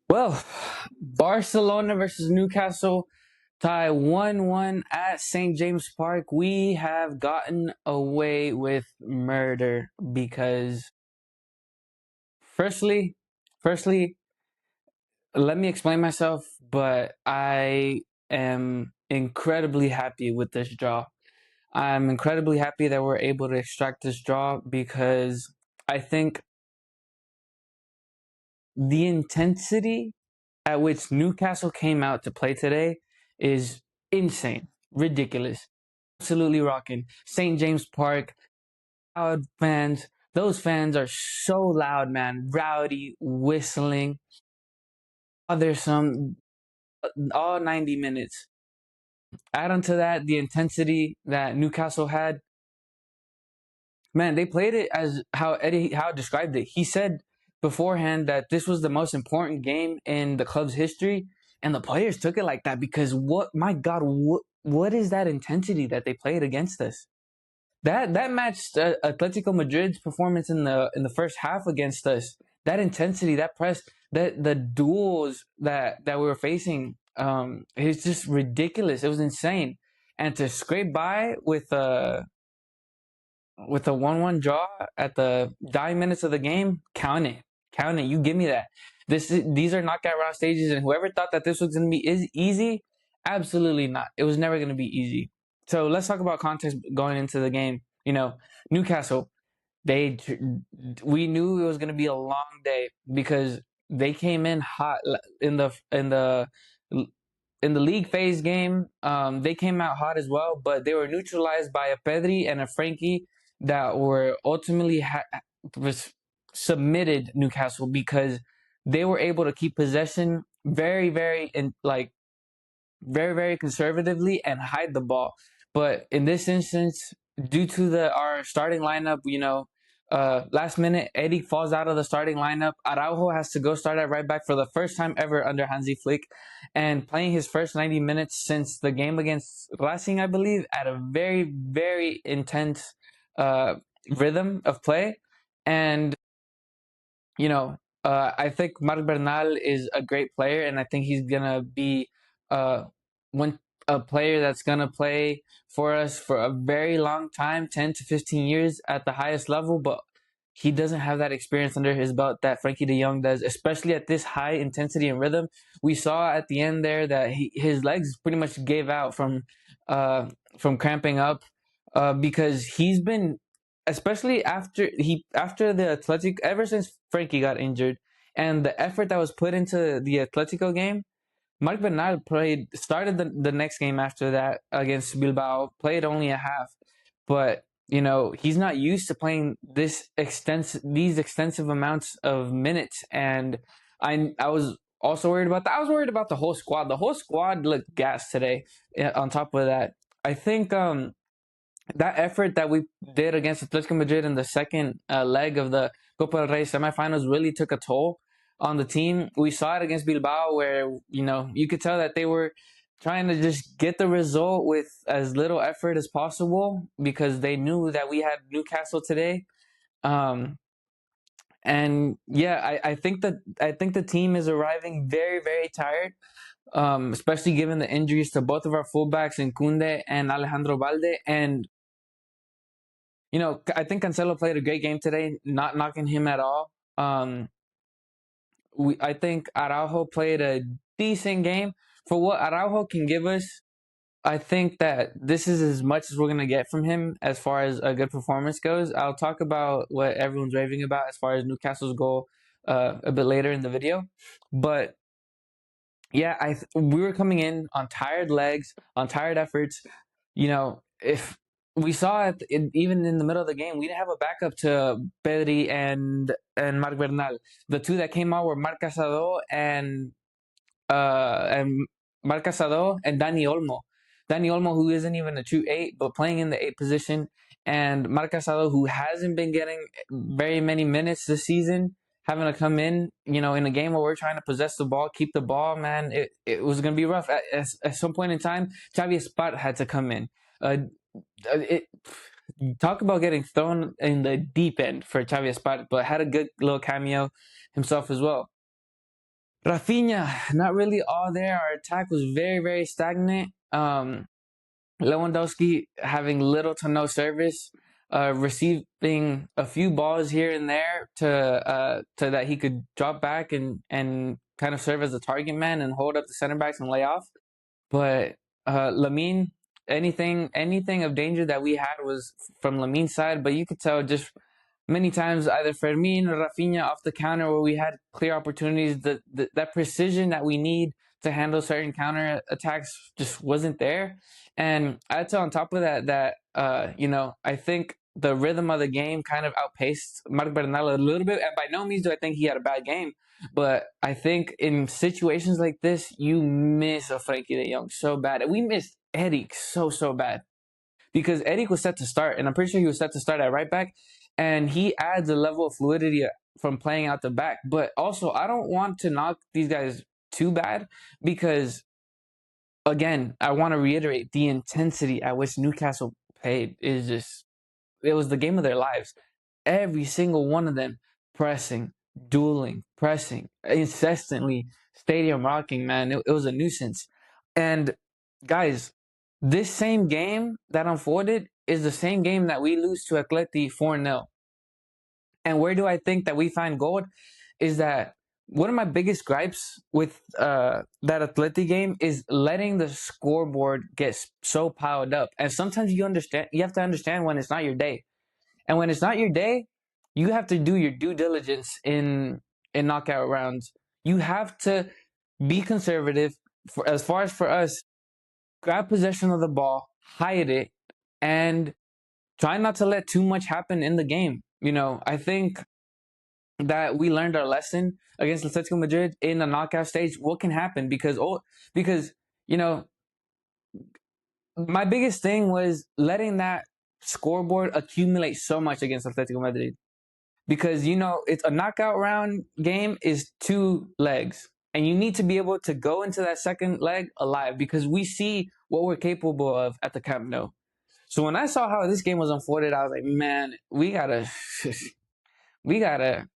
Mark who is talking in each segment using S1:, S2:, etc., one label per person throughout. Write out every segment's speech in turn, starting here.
S1: Well, Barcelona versus Newcastle tie 1-1 at St. James Park. We have gotten away with murder because firstly, firstly, let me explain myself, but I am incredibly happy with this draw. I'm incredibly happy that we're able to extract this draw because I think the intensity at which Newcastle came out to play today is insane, ridiculous, absolutely rocking. St. James Park, loud fans. Those fans are so loud, man. Rowdy, whistling. There's some all 90 minutes. Add on to that the intensity that Newcastle had. Man, they played it as how Eddie Howe described it. He said beforehand that this was the most important game in the club's history, and the players took it like that because my God, what is that intensity that they played against us? That matched Atletico Madrid's performance in the first half against us. That intensity, that press, that the duels that we were facing, it's just ridiculous. It was insane, and to scrape by with a 1-1 draw at the dying minutes of the game, count it. You give me that. These are knockout round stages, and whoever thought that this was going to be easy, absolutely not. It was never going to be easy. So let's talk about context going into the game. Newcastle, they we knew it was going to be a long day because they came in hot in the league phase game. They came out hot as well, but they were neutralized by a Pedri and a Frankie that were ultimately submitted Newcastle because they were able to keep possession very, very very, very conservatively and hide the ball. But in this instance, due to the our starting lineup, last minute Eddie falls out of the starting lineup. Araujo has to go start at right back for the first time ever under Hansi Flick, and playing his first 90 minutes since the game against Racing, I believe, at a very, very intense uh, rhythm of play. And I think Marc Bernal is a great player, and I think he's gonna be uh, one a player that's gonna play for us for a very long time, 10 to 15 years at the highest level. But he doesn't have that experience under his belt that Frankie De Jong does, especially at this high intensity and rhythm. We saw at the end there that his legs pretty much gave out from cramping up because he's been especially after the Athletic ever since Frankie got injured and the effort that was put into the Atletico game. Marc Bernal started the next game after that against Bilbao, played only a half, but he's not used to playing these extensive amounts of minutes, and I was also worried about that. I was worried about the whole squad. The whole squad looked gassed today. On top of that, I think that effort that we did against Atletico Madrid in the second leg of the Copa del Rey semifinals really took a toll on the team. We saw it against Bilbao, where you could tell that they were trying to just get the result with as little effort as possible because they knew that we had Newcastle today. Um, and yeah, I think the team is arriving very, very tired, especially given the injuries to both of our fullbacks in Kunde and Alejandro Balde. And I think Cancelo played a great game today, not knocking him at all. I think Araujo played a decent game for what Araujo can give us. I think that this is as much as we're gonna get from him as far as a good performance goes. I'll talk about what everyone's raving about as far as Newcastle's goal a bit later in the video, but yeah, we were coming in on tired legs, on tired efforts. If we saw even in the middle of the game, we didn't have a backup to Pedri and Marc Bernal. The two that came out were and Marc Casado and Dani Olmo. Dani Olmo, who isn't even a true eight, but playing in the eight position, and Marc Casado, who hasn't been getting very many minutes this season, having to come in a game where we're trying to possess the ball, keep the ball, man, it was going to be rough. At some point in time, Xavi Espat had to come in. Uh, it Talk about getting thrown in the deep end for Xavi Espat, but had a good little cameo himself as well. Rafinha, not really all there. Our attack was very, very stagnant. Lewandowski having little to no service, receiving a few balls here and there to that he could drop back and kind of serve as a target man and hold up the center backs and lay off. But Lamine, anything of danger that we had was from Lamine's side. But you could tell just many times either Fermin or Rafinha off the counter where we had clear opportunities. That precision that we need to handle certain counter attacks just wasn't there. And I'd say on top of that, I think the rhythm of the game kind of outpaced Marc Bernal a little bit. And by no means do I think he had a bad game. But I think in situations like this, you miss a Frankie de Jong so bad. We missed Eric so bad because Eric was set to start, and I'm pretty sure he was set to start at right back, and he adds a level of fluidity from playing out the back. But also, I don't want to knock these guys too bad because, again, I want to reiterate the intensity at which Newcastle played is just, it was the game of their lives. Every single one of them pressing, dueling, pressing, incessantly, stadium rocking, man. It was a nuisance. And guys, this same game that unfolded is the same game that we lose to Atleti 4-0. And where do I think that we find gold is that one of my biggest gripes with that Atleti game is letting the scoreboard get so piled up. And sometimes you have to understand when it's not your day. And when it's not your day, you have to do your due diligence in knockout rounds. You have to be conservative. For as far as for us, grab possession of the ball, hide it, and try not to let too much happen in the game. I think that we learned our lesson against Atletico Madrid in the knockout stage. What can happen? Because you know, my biggest thing was letting that scoreboard accumulate so much against Atletico Madrid. Because it's a knockout round game is two legs, and you need to be able to go into that second leg alive because we see what we're capable of at the Camp Nou. So when I saw how this game was unfolded, I was like, man, we gotta, we gotta.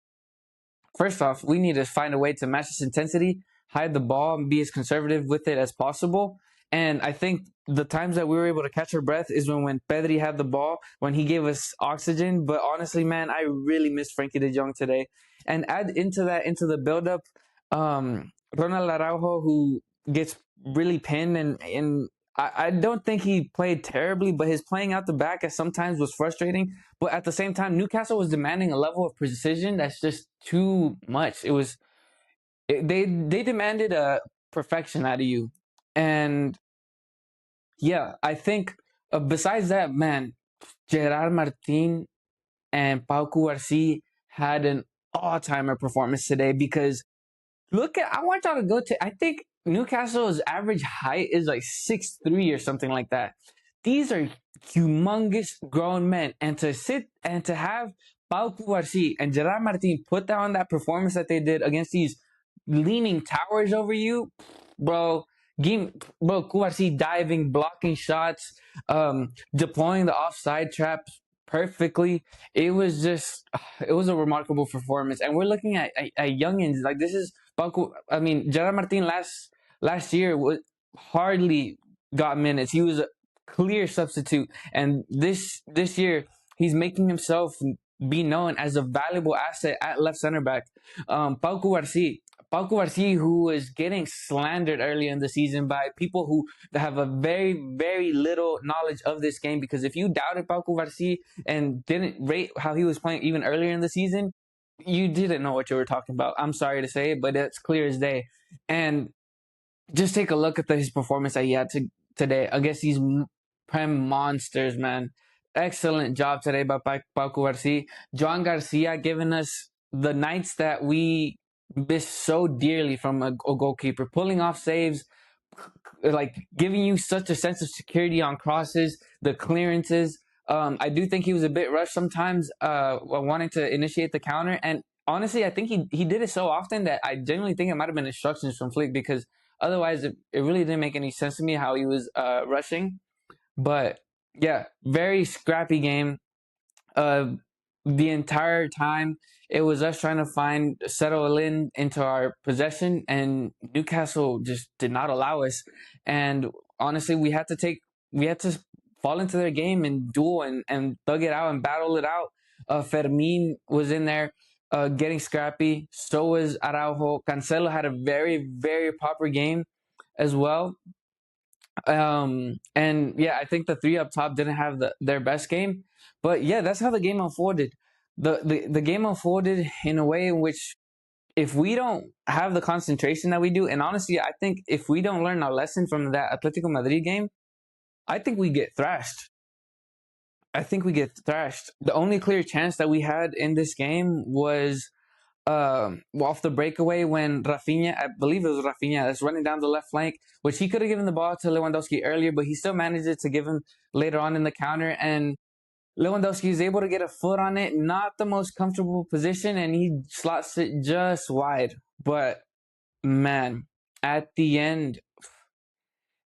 S1: First off, we need to find a way to match this intensity, hide the ball, and be as conservative with it as possible. And I think the times that we were able to catch our breath is when Pedri had the ball, when he gave us oxygen. But honestly, man, I really missed Frankie de Jong today. And add into the buildup, Ronald Araujo, who gets really pinned, and I don't think he played terribly, but his playing out the back at sometimes was frustrating. But at the same time, Newcastle was demanding a level of precision that's just too much. They demanded a perfection out of you, and yeah, I think besides that, man, Gerard Martin and Pau Cubarsí had an all-timer performance today because I want y'all to go to, I think Newcastle's average height is like 6'3" or something like that. These are humongous grown men. And to sit and to have Pau Cubarsí and Gerard Martin put down that performance that they did against these leaning towers over you, bro. Bro, Cubarsí diving, blocking shots, deploying the offside traps perfectly. It was it was a remarkable performance. And we're looking at youngins. Like this is Paco. I mean, Gerard Martin last year hardly got minutes. He was a clear substitute, and this year he's making himself be known as a valuable asset at left center back. Pau Cubarsí, who was getting slandered earlier in the season by people who have a very, very little knowledge of this game. Because if you doubted Pau Cubarsí and didn't rate how he was playing even earlier in the season, you didn't know what you were talking about. I'm sorry to say it, but it's clear as day. And just take a look at his performance that he had today against these prem monsters, man. Excellent job today by Paco Garcia. Joan Garcia giving us the nights that we miss so dearly from a goalkeeper, pulling off saves, like giving you such a sense of security on crosses, the clearances. I do think he was a bit rushed sometimes, wanting to initiate the counter. And honestly, I think he did it so often that I genuinely think it might have been instructions from Flick because otherwise it really didn't make any sense to me how he was rushing. But yeah, very scrappy game. the entire time it was us trying to settle in into our possession, and Newcastle just did not allow us. And honestly, we had to fall into their game and duel and thug it out and battle it out. Fermin was in there getting scrappy. So was Araujo. Cancelo had a very proper game as well. And yeah, I think the three up top didn't have their best game, but yeah, that's how the game unfolded. The game unfolded in a way in which, if we don't have the concentration that we do, and honestly, I think if we don't learn our lesson from that Atletico Madrid game, I think we get thrashed. I think we get thrashed. The only clear chance that we had in this game was off the breakaway when Rafinha, I believe it was Rafinha, that's running down the left flank, which he could have given the ball to Lewandowski earlier, but he still managed it to give him later on in the counter. And Lewandowski is able to get a foot on it, not the most comfortable position, and he slots it just wide. But man, at the end,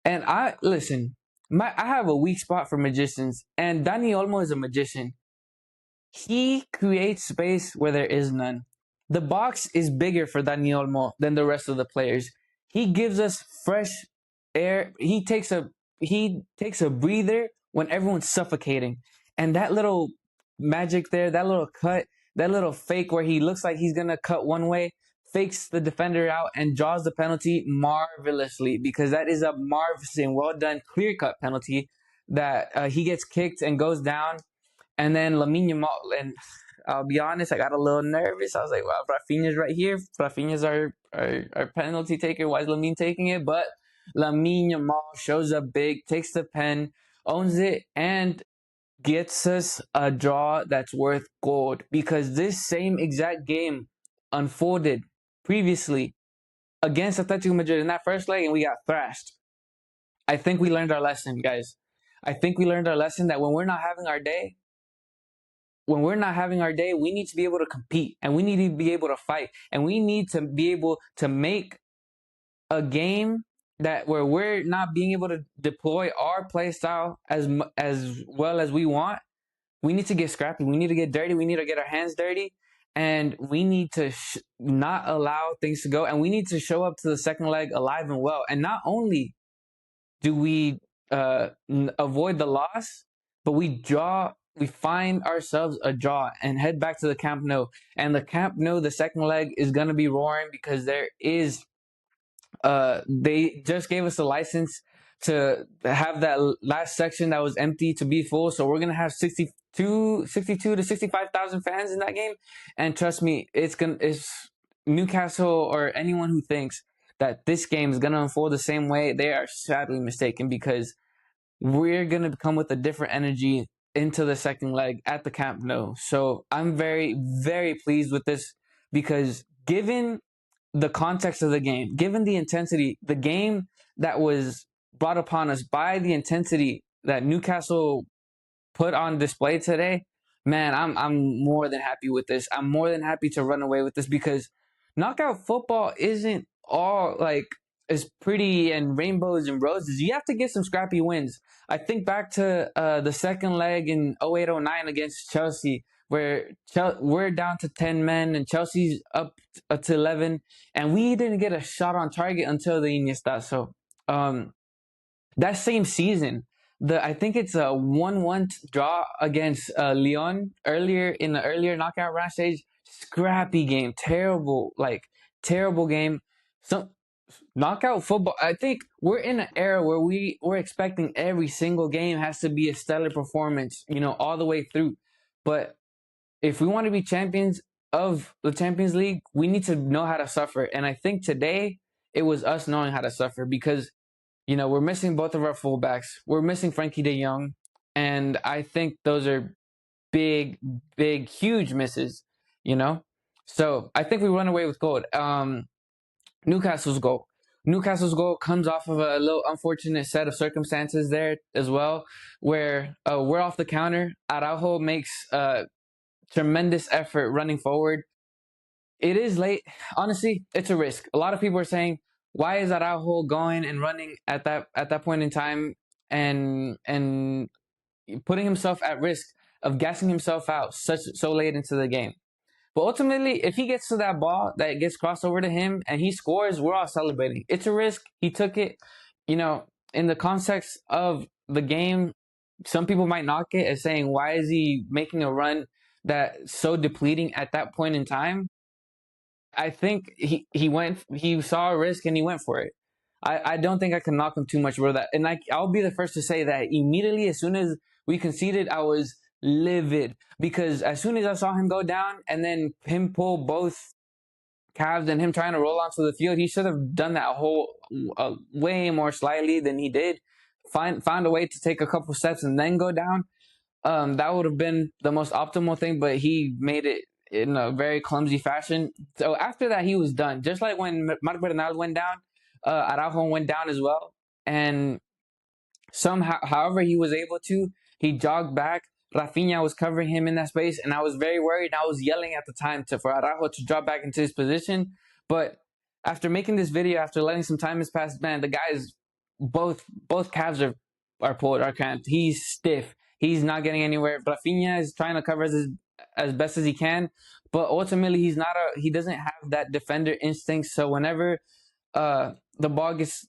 S1: and I listen, I have a weak spot for magicians, and Dani Olmo is a magician. He creates space where there is none. The box is bigger for Dani Olmo than the rest of the players. He gives us fresh air. He takes a breather when everyone's suffocating. And that little magic there, that little cut, that little fake where he looks like he's gonna cut one way, fakes the defender out and draws the penalty marvelously, because that is a marvelous and well done clear cut penalty that he gets kicked and goes down. And then Lamine Yamal, and I'll be honest, I got a little nervous. I was like, "Wow, Rafinha's right here. Rafinha's our penalty taker. Why is Lamine taking it?" But Lamine Yamal shows up big, takes the pen, owns it, and gets us a draw that's worth gold. Because this same exact game unfolded previously against Atletico Madrid in that first leg, and we got thrashed. I think we learned our lesson, guys. I think we learned our lesson that when we're not having our day, we need to be able to compete, and we need to be able to fight, and we need to be able to make a game that where we're not being able to deploy our play style as well as we want. We need to get scrappy. We need to get dirty. We need to get our hands dirty, and we need to not allow things to go. And we need to show up to the second leg alive and well. And not only do we avoid the loss, but we find ourselves a draw and head back to the Camp Nou. And the Camp Nou, the second leg is going to be roaring, because there is, they just gave us a license to have that last section that was empty to be full. So we're going to have 62 to 65,000 fans in that game. And trust me, it's Newcastle, or anyone who thinks that this game is going to unfold the same way, they are sadly mistaken, because we're going to come with a different energy into the second leg at the Camp Nou. So I'm very pleased with this, because given the context of the game, given the intensity, the game that was brought upon us by the intensity that Newcastle put on display today, man, I'm more than happy with this. I'm more than happy to run away with this, because knockout football isn't all like as pretty and rainbows and roses. You have to get some scrappy wins. I think back to the second leg in 08-09 against Chelsea, where we're down to 10 men and Chelsea's up to 11, and we didn't get a shot on target until the Iniesta. So that same season, I think it's a 1-1 draw against Lyon earlier in the earlier knockout round stage. Scrappy game, terrible game. Some knockout football. I think we're in an era where we're expecting every single game has to be a stellar performance, all the way through. But if we want to be champions of the Champions League, we need to know how to suffer. And I think today it was us knowing how to suffer, because we're missing both of our fullbacks. We're missing Frankie De Jong, and I think those are big, huge misses. So I think we run away with gold. Newcastle's goal. Newcastle's goal comes off of a little unfortunate set of circumstances there as well, where we're off the counter. Araujo makes a tremendous effort running forward. It is late. Honestly, it's a risk. A lot of people are saying, why is Araujo going and running at that point in time and putting himself at risk of gassing himself out so late into the game. But ultimately, if he gets to that ball that gets crossed over to him and he scores, we're all celebrating. It's a risk. He took it. You know, in the context of the game, some people might knock it as saying, why is he making a run that's so depleting at that point in time? I think he saw a risk and he went for it. I don't think I can knock him too much for that. And I'll be the first to say that immediately as soon as we conceded, I was livid because as soon as I saw him go down and then him pull both calves and him trying to roll onto the field, he should have done that whole way more slightly than he did. Found a way to take a couple steps and then go down. That would have been the most optimal thing, but he made it in a very clumsy fashion. So after that, he was done. Just like when Marc Bernal went down, Araujo went down as well. And somehow, however he was able to, he jogged back. Rafinha was covering him in that space, and I was very worried. I was yelling at the time for Araujo to drop back into his position. But after making this video, after letting some time has passed, man, the guy's both calves are pulled, are cramped. He's stiff. He's not getting anywhere. Rafinha is trying to cover as best as he can, but ultimately he doesn't have that defender instinct. So whenever uh, the ball gets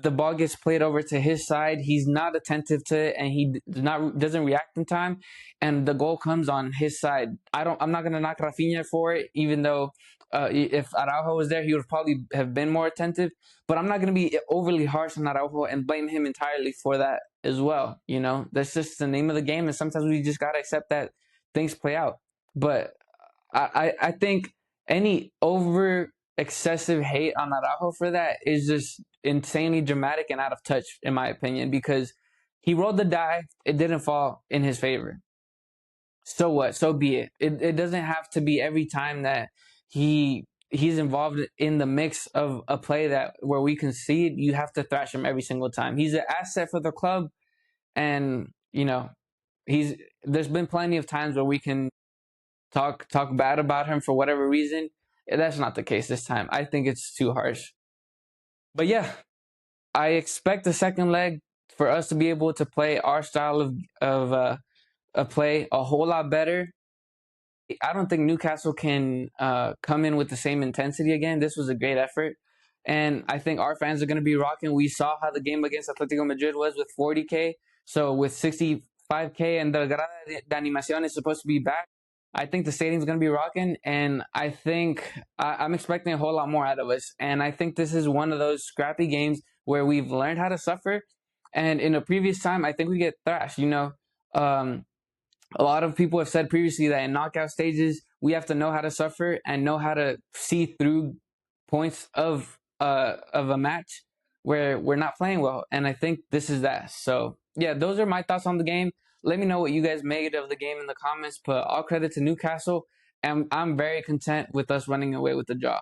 S1: the ball gets played over to his side, he's not attentive to it, and he doesn't react in time, and the goal comes on his side. I'm not gonna knock Rafinha for it, even though if Araujo was there, he would probably have been more attentive. But I'm not gonna be overly harsh on Araujo and blame him entirely for that as well. You know, that's just the name of the game, and sometimes we just gotta accept that things play out. But I think any over excessive hate on Araujo for that is just insanely dramatic and out of touch, in my opinion, because he rolled the die, it didn't fall in his favor. So what? So be it. It doesn't have to be every time that he's involved in the mix of a play that where we concede, you have to thrash him every single time. He's an asset for the club, and you know he's. There's been plenty of times where we can talk bad about him for whatever reason. That's not the case this time. I think it's too harsh. But yeah, I expect the second leg for us to be able to play our style of play a whole lot better. I don't think Newcastle can come in with the same intensity again. This was a great effort. And I think our fans are going to be rocking. We saw how the game against Atletico Madrid was with 40K. So with 65K and the Grada de Animación is supposed to be back, I think the stadium's going to be rocking. And I think I'm expecting a whole lot more out of us. And I think this is one of those scrappy games where we've learned how to suffer. And in a previous time, I think we get thrashed, you know. A lot of people have said previously that in knockout stages, we have to know how to suffer and know how to see through points of a match where we're not playing well. And I think this is that. So yeah, those are my thoughts on the game. Let me know what you guys made of the game in the comments. But all credit to Newcastle, and I'm very content with us running away with the draw.